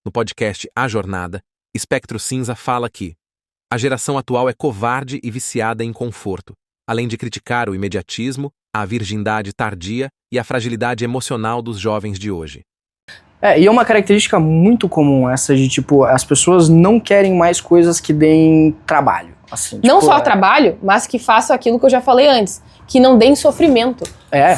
no podcast A Jornada, Espectro Cinza fala que a geração atual é covarde e viciada em conforto, além de criticar o imediatismo, a virgindade tardia e a fragilidade emocional dos jovens de hoje. E é uma característica muito comum essa de, tipo, as pessoas não querem mais coisas que deem trabalho. Assim, não só trabalho, mas que façam aquilo que eu já falei antes, que não deem sofrimento.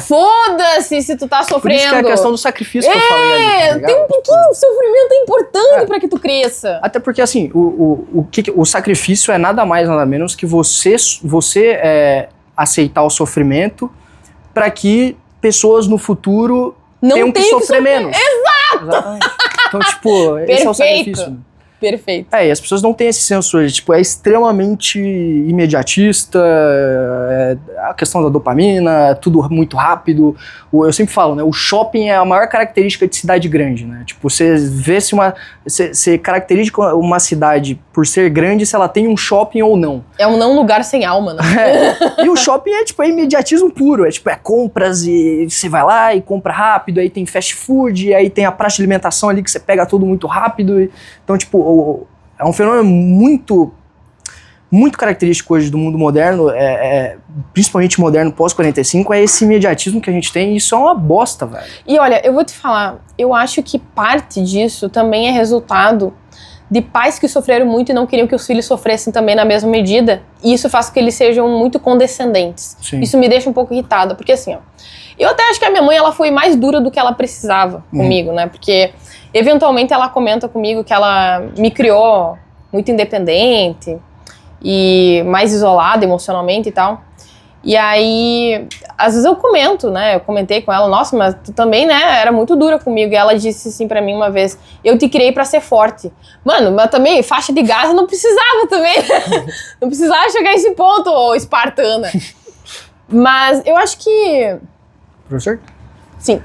Foda-se se tu tá sofrendo. Por isso que é a questão do sacrifício que eu falei ali, tá tem um pouquinho de sofrimento, é importante pra que tu cresça. Até porque, assim, o sacrifício é nada mais, nada menos que você aceitar o sofrimento pra que pessoas no futuro não tenham que sofrer menos. Exato! Exatamente. Então, tipo, esse é o sacrifício. Perfeito. E as pessoas não têm esse senso hoje, tipo, é extremamente imediatista, a questão da dopamina, tudo muito rápido. Eu sempre falo, né, o shopping é a maior característica de cidade grande, né? Tipo, você vê se você caracteriza uma cidade por ser grande se ela tem um shopping ou não. É um não lugar sem alma, né? E o shopping é imediatismo puro, é compras e você vai lá e compra rápido, aí tem fast food, aí tem a praça de alimentação ali que você pega tudo muito rápido. Então, tipo, é um fenômeno muito característico hoje do mundo moderno, principalmente moderno pós-45, é esse imediatismo que a gente tem, e isso é uma bosta, velho. E olha, eu vou te falar, eu acho que parte disso também é resultado de pais que sofreram muito e não queriam que os filhos sofressem também na mesma medida, e isso faz com que eles sejam muito condescendentes. Sim. Isso me deixa um pouco irritada, porque assim, ó, eu até acho que a minha mãe, ela foi mais dura do que ela precisava comigo, né, porque eventualmente ela comenta comigo que ela me criou muito independente e mais isolada emocionalmente e tal. E aí, às vezes eu comento, né? Eu comentei com ela, nossa, mas tu também, né? Era muito dura comigo. E ela disse assim pra mim uma vez, eu te criei pra ser forte. Mano, mas também, faixa de gás não precisava também. Não precisava chegar a esse ponto, ô espartana. Mas eu acho que... Professor? Sim.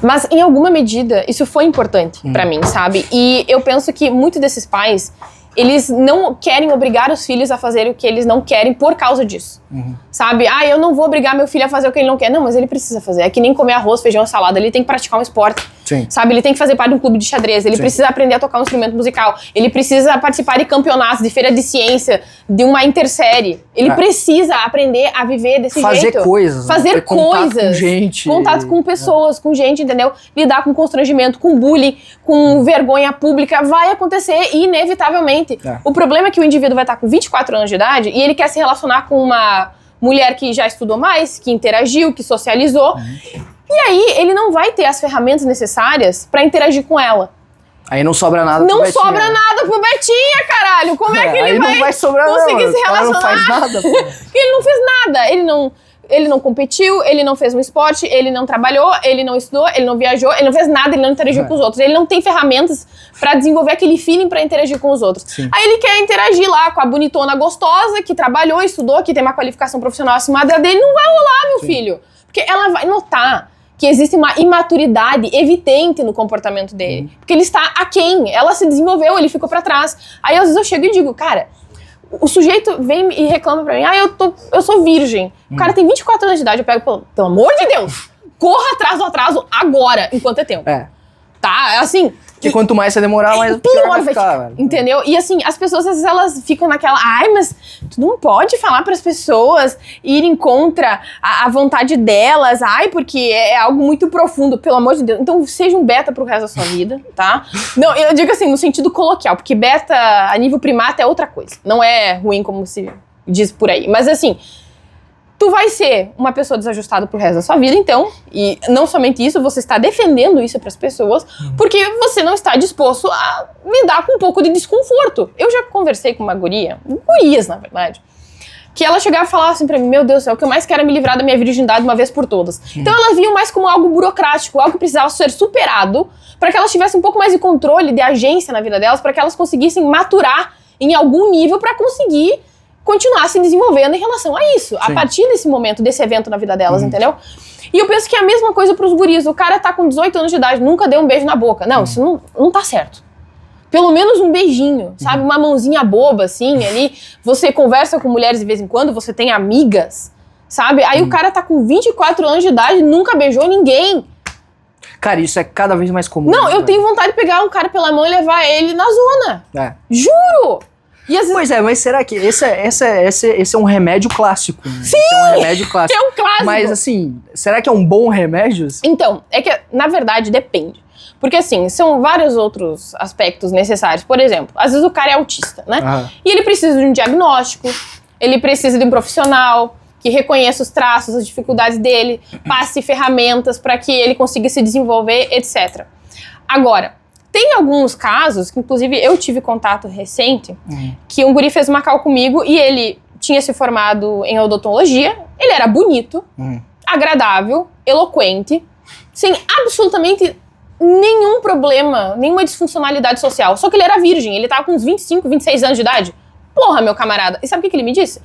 Mas, em alguma medida, isso foi importante pra mim, sabe? E eu penso que muitos desses pais, eles não querem obrigar os filhos a fazer o que eles não querem por causa disso. Sabe? Eu não vou obrigar meu filho a fazer o que ele não quer. Não, mas ele precisa fazer. É que nem comer arroz, feijão, salada. Ele tem que praticar um esporte. Sim. Sabe? Ele tem que fazer parte de um clube de xadrez. Ele precisa aprender a tocar um instrumento musical. Ele precisa participar de campeonatos, de feira de ciência, de uma intersérie. Ele precisa aprender a viver desse jeito. Fazer coisas. Fazer coisas. Contato com gente. Contato com pessoas, com gente, entendeu? Lidar com constrangimento, com bullying, com vergonha pública. Vai acontecer inevitavelmente. O problema é que o indivíduo vai estar com 24 anos de idade e ele quer se relacionar com uma mulher que já estudou mais, que interagiu, que socializou. E aí ele não vai ter as ferramentas necessárias pra interagir com ela. Aí não sobra nada pro Não Betinha. sobra nada pro Betinha, caralho. Como é que ele não vai sobrar, conseguir se relacionar? Não faz nada, pô. Porque ele não fez nada. Ele não competiu, ele não fez um esporte, ele não trabalhou, ele não estudou, ele não viajou, ele não fez nada, ele não interagiu com os outros. Ele não tem ferramentas pra desenvolver aquele feeling pra interagir com os outros. Sim. Aí ele quer interagir lá com a bonitona gostosa, que trabalhou, estudou, que tem uma qualificação profissional acima da dele. Não vai rolar, meu filho. Porque ela vai notar que existe uma imaturidade evidente no comportamento dele. Porque ele está aquém. Ela se desenvolveu, ele ficou pra trás. Aí às vezes eu chego e digo, cara... O sujeito vem e reclama pra mim, eu sou virgem. O cara tem 24 anos de idade, eu pego, pelo amor de Deus, corra atrás do atraso agora, enquanto é tempo. Tá, assim... Porque quanto mais você demorar, mais pior vai ficar, velho. Entendeu? E assim, as pessoas, às vezes, elas ficam naquela... mas tu não pode falar pras pessoas irem contra a vontade delas. Porque é algo muito profundo, pelo amor de Deus. Então, seja um beta pro resto da sua vida, tá? Não, eu digo assim, no sentido coloquial, porque beta a nível primata é outra coisa. Não é ruim como se diz por aí. Mas assim... Tu vai ser uma pessoa desajustada pro resto da sua vida, então, e não somente isso, você está defendendo isso pras pessoas, porque você não está disposto a lidar com um pouco de desconforto. Eu já conversei com uma gurias, na verdade, que ela chegava e falava assim pra mim, meu Deus do céu, o que eu mais quero é me livrar da minha virgindade uma vez por todas. Então elas viam mais como algo burocrático, algo que precisava ser superado, para que elas tivessem um pouco mais de controle, de agência na vida delas, para que elas conseguissem maturar em algum nível para conseguir continuar se desenvolvendo em relação a isso, a partir desse momento, desse evento na vida delas, entendeu? E eu penso que é a mesma coisa pros guris. O cara tá com 18 anos de idade, nunca deu um beijo na boca. Não, isso não tá certo. Pelo menos um beijinho, sabe? Uma mãozinha boba, assim, ali. Você conversa com mulheres de vez em quando, você tem amigas, sabe? Aí o cara tá com 24 anos de idade, nunca beijou ninguém. Cara, isso é cada vez mais comum. Não, né, eu velho? tenho vontade de pegar o cara pela mão e levar ele na zona. É. Juro! E às vezes... Pois é, mas será que esse é um remédio clássico? Né? Sim! Esse é um remédio clássico. É um clássico. Mas assim, será que é um bom remédio? Então, é que, na verdade, depende. Porque, assim, são vários outros aspectos necessários. Por exemplo, às vezes o cara é autista, né? Aham. E ele precisa de um diagnóstico, ele precisa de um profissional que reconheça os traços, as dificuldades dele, passe ferramentas para que ele consiga se desenvolver, etc. Agora, tem alguns casos, que inclusive eu tive contato recente, que um guri fez uma call comigo e ele tinha se formado em odontologia, ele era bonito, agradável, eloquente, sem absolutamente nenhum problema, nenhuma disfuncionalidade social. Só que ele era virgem, ele tava com uns 25, 26 anos de idade. Porra, meu camarada. E sabe o que ele me disse?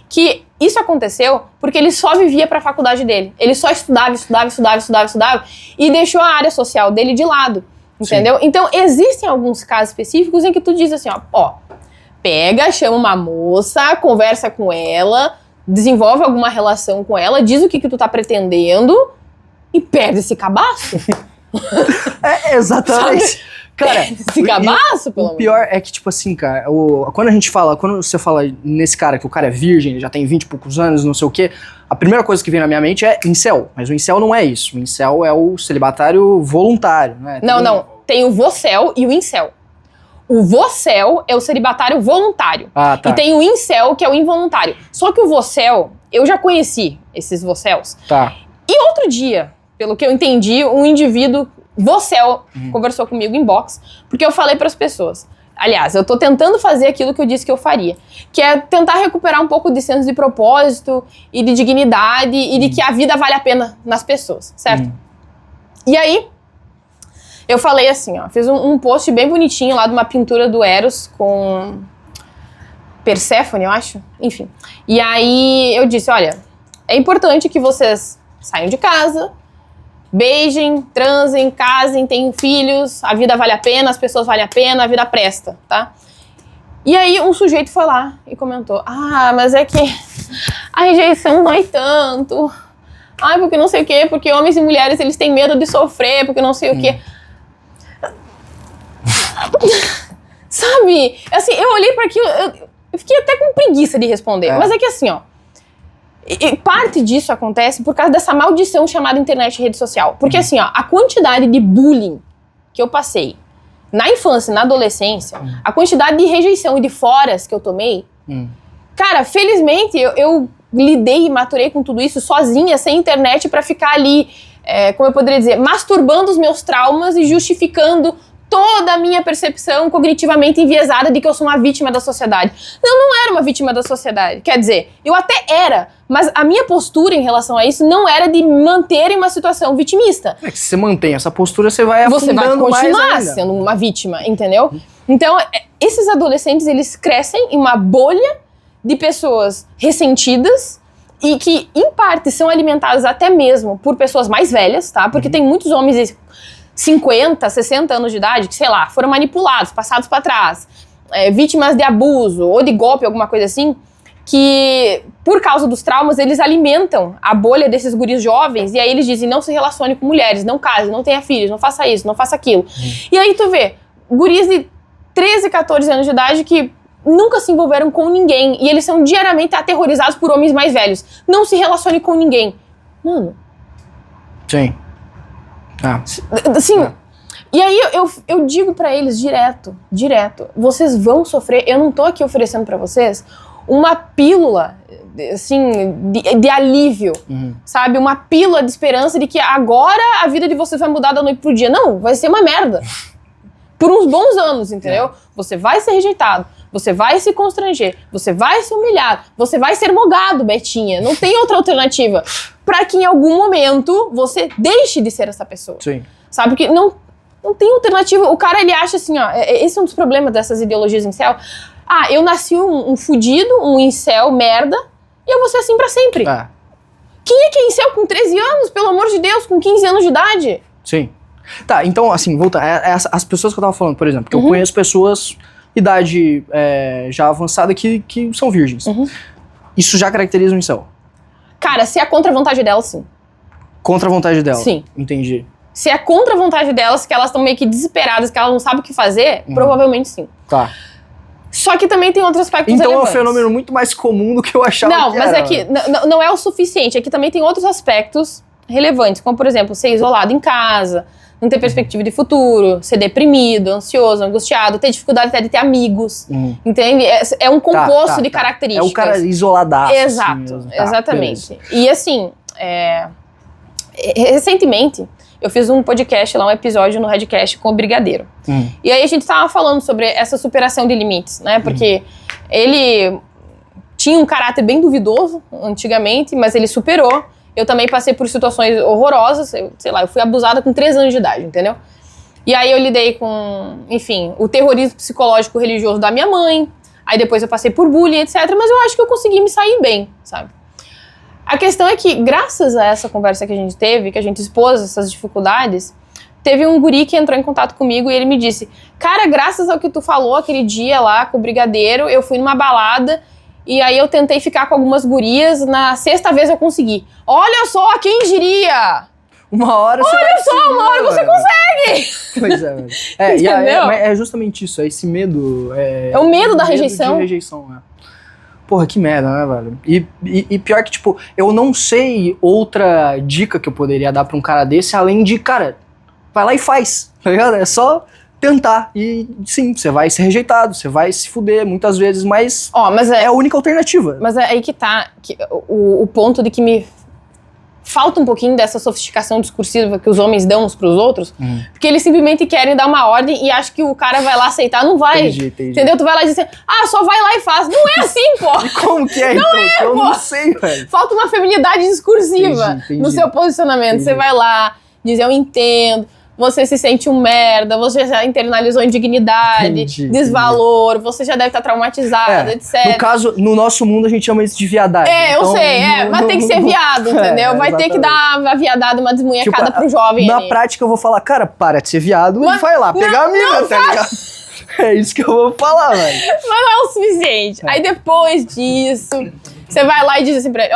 Que isso aconteceu porque ele só vivia pra faculdade dele. Ele só estudava e deixou a área social dele de lado. Entendeu? Sim. Então, existem alguns casos específicos em que tu diz assim, ó, pega, chama uma moça, conversa com ela, desenvolve alguma relação com ela, diz o que tu tá pretendendo e perde esse cabaço. É, exatamente. Sabe? Cara, Esse cabaço, pelo o pior é que, tipo assim, cara, quando você fala nesse cara que o cara é virgem, ele já tem 20 e poucos anos, não sei o quê, a primeira coisa que vem na minha mente é incel. Mas o incel não é isso. O incel é o celibatário voluntário, né? Não. Tem o vocel e o incel. O vocel é o celibatário voluntário. Ah, tá. E tem o incel, que é o involuntário. Só que o vocel, eu já conheci esses vocels. Tá. E outro dia, pelo que eu entendi, um indivíduo vocel conversou comigo em box, porque eu falei para as pessoas. Aliás, eu tô tentando fazer aquilo que eu disse que eu faria, que é tentar recuperar um pouco de senso de propósito e de dignidade e de que a vida vale a pena nas pessoas, certo? E aí, eu falei assim, ó, fiz um post bem bonitinho lá de uma pintura do Eros com Perséfone, eu acho, enfim. E aí eu disse, olha, é importante que vocês saiam de casa, beijem, transem, casem, tenham filhos, a vida vale a pena, as pessoas valem a pena, a vida presta, tá? E aí um sujeito foi lá e comentou, mas é que a rejeição dói tanto, porque não sei o quê, porque homens e mulheres, eles têm medo de sofrer, porque não sei o quê. Sabe? Assim, eu olhei pra aquilo, eu fiquei até com preguiça de responder, mas é que assim, ó, e parte disso acontece por causa dessa maldição chamada internet e rede social. Porque assim, ó, a quantidade de bullying que eu passei na infância, na adolescência, a quantidade de rejeição e de foras que eu tomei, cara, felizmente eu lidei e maturei com tudo isso sozinha, sem internet, pra ficar ali, como eu poderia dizer, masturbando os meus traumas e justificando toda a minha percepção cognitivamente enviesada de que eu sou uma vítima da sociedade. Não era uma vítima da sociedade. Quer dizer, eu até era, mas a minha postura em relação a isso não era de me manter em uma situação vitimista. É que se você mantém essa postura, você vai Você vai afundando mais continuar ainda. sendo uma vítima, entendeu? Então, esses adolescentes, eles crescem em uma bolha de pessoas ressentidas e que, em parte, são alimentadas até mesmo por pessoas mais velhas, tá? Porque tem muitos homens 50, 60 anos de idade, que, sei lá, foram manipulados, passados pra trás, vítimas de abuso ou de golpe, alguma coisa assim, que, por causa dos traumas, eles alimentam a bolha desses guris jovens, e aí eles dizem, não se relacione com mulheres, não case, não tenha filhos, não faça isso, não faça aquilo. E aí tu vê, guris de 13, 14 anos de idade que nunca se envolveram com ninguém, e eles são diariamente aterrorizados por homens mais velhos. Não se relacione com ninguém. Mano. Sim. Assim, e aí eu digo pra eles direto, vocês vão sofrer, eu não tô aqui oferecendo pra vocês uma pílula, assim, de alívio, sabe? Uma pílula de esperança de que agora a vida de vocês vai mudar da noite pro dia. Não, vai ser uma merda. Por uns bons anos, entendeu? Você vai ser rejeitado, você vai se constranger, você vai ser humilhado, você vai ser mogado, Betinha. Não tem outra alternativa. Pra que em algum momento você deixe de ser essa pessoa. Sim. Sabe? Que não tem alternativa. O cara, ele acha assim, ó, esse é um dos problemas dessas ideologias incel. Eu nasci um fudido, um incel merda, e eu vou ser assim pra sempre. Quem é que é incel com 13 anos, pelo amor de Deus, com 15 anos de idade? Sim. Tá, então, assim, voltando, as pessoas que eu tava falando, por exemplo, que eu conheço pessoas, idade já avançada, que são virgens. Isso já caracteriza um incel? Cara, se é contra a vontade dela, sim. Contra a vontade dela? Sim. Entendi. Se é contra a vontade delas, que elas estão meio que desesperadas, que elas não sabem o que fazer, provavelmente sim. Tá. Só que também tem outros aspectos Então relevantes. é um fenômeno muito mais comum do que eu achava Não, que mas era. é que não é o suficiente. Aqui também tem outros aspectos relevantes, como, por exemplo, ser isolado em casa, não ter perspectiva de futuro, ser deprimido, ansioso, angustiado, ter dificuldade até de ter amigos, entende? É um composto de características. É o cara isoladaço. Exato, assim mesmo. exatamente. E assim, recentemente, eu fiz um podcast lá, um episódio no Redcast com o Brigadeiro. E aí a gente tava falando sobre essa superação de limites, né? Porque ele tinha um caráter bem duvidoso antigamente, mas ele superou. Eu também passei por situações horrorosas, eu fui abusada com 3 anos de idade, entendeu? E aí eu lidei com, enfim, o terrorismo psicológico religioso da minha mãe, aí depois eu passei por bullying, etc. Mas eu acho que eu consegui me sair bem, sabe? A questão é que, graças a essa conversa que a gente teve, que a gente expôs essas dificuldades, teve um guri que entrou em contato comigo e ele me disse: cara, graças ao que tu falou aquele dia lá com o Brigadeiro, eu fui numa balada e aí eu tentei ficar com algumas gurias, na 6ª vez eu consegui. Olha só, quem diria? Uma hora você Olha só, uma hora você consegue! Pois é, velho. Entendeu? Mas é justamente isso, é esse medo. É o medo da rejeição. De rejeição, Porra, que merda, né, velho? E pior que, tipo, eu não sei outra dica que eu poderia dar pra um cara desse, além de, cara, vai lá e faz, tá ligado? É só tentar. E sim, você vai ser rejeitado, você vai se fuder muitas vezes, mas, mas é a única alternativa. Mas é aí que tá o ponto de que me falta um pouquinho dessa sofisticação discursiva que os homens dão uns pros outros, porque eles simplesmente querem dar uma ordem e acham que o cara vai lá aceitar, não vai. Entendi. Entendeu? Tu vai lá e diz assim, só vai lá e faz. Não é assim, pô! E como que é, então? Eu não sei, velho. Falta uma feminilidade discursiva Entendi. no seu posicionamento. Você vai lá, diz, eu entendo, você se sente um merda, você já internalizou indignidade, desvalor, você já deve estar traumatizado, etc. No caso, no nosso mundo a gente chama isso de viadagem. Eu sei, mas tem que ser viado, entendeu? Vai ter que dar a viadada, uma desmunhecada pro jovem. Na prática eu vou falar, cara, para de ser viado e vai lá, pegar a mina, tá ligado? É isso que eu vou falar, velho. Mas não é o suficiente. Aí depois disso, você vai lá e diz assim pra ele,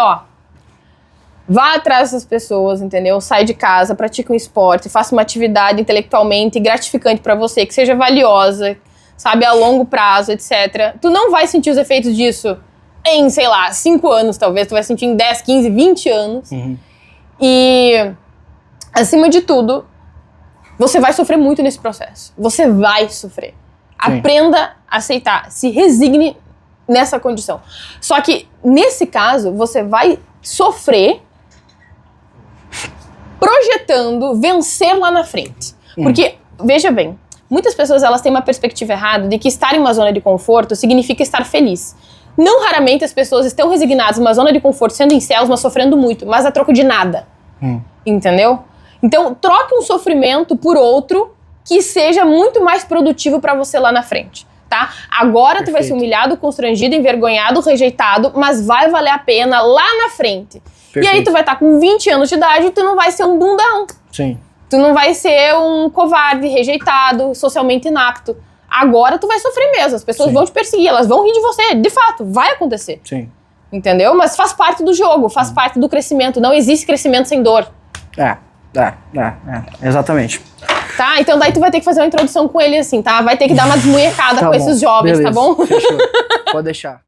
vá atrás dessas pessoas, entendeu? Sai de casa, pratica um esporte, faça uma atividade intelectualmente gratificante pra você, que seja valiosa, sabe, a longo prazo, etc. Tu não vai sentir os efeitos disso em, 5 anos, talvez. Tu vai sentir em 10, 15, 20 anos. E, acima de tudo, você vai sofrer muito nesse processo. Você vai sofrer. Sim. Aprenda a aceitar. Se resigne nessa condição. Só que, nesse caso, você vai sofrer projetando vencer lá na frente. Porque, veja bem, muitas pessoas elas têm uma perspectiva errada de que estar em uma zona de conforto significa estar feliz. Não raramente as pessoas estão resignadas numa zona de conforto, sendo incels, mas sofrendo muito, mas a troco de nada. Entendeu? Então, troque um sofrimento por outro que seja muito mais produtivo pra você lá na frente, tá? Agora tu vai ser humilhado, constrangido, envergonhado, rejeitado, mas vai valer a pena lá na frente. E aí tu vai estar com 20 anos de idade e tu não vai ser um bundão. Sim. Tu não vai ser um covarde, rejeitado, socialmente inapto. Agora tu vai sofrer mesmo, as pessoas vão te perseguir, elas vão rir de você, de fato, vai acontecer. Sim. Entendeu? Mas faz parte do jogo, faz parte do crescimento, não existe crescimento sem dor. Exatamente. Tá? Então daí tu vai ter que fazer uma introdução com ele assim, tá? Vai ter que dar uma desmunhecada com esses jovens, beleza. tá bom? Fechou. Pode deixar.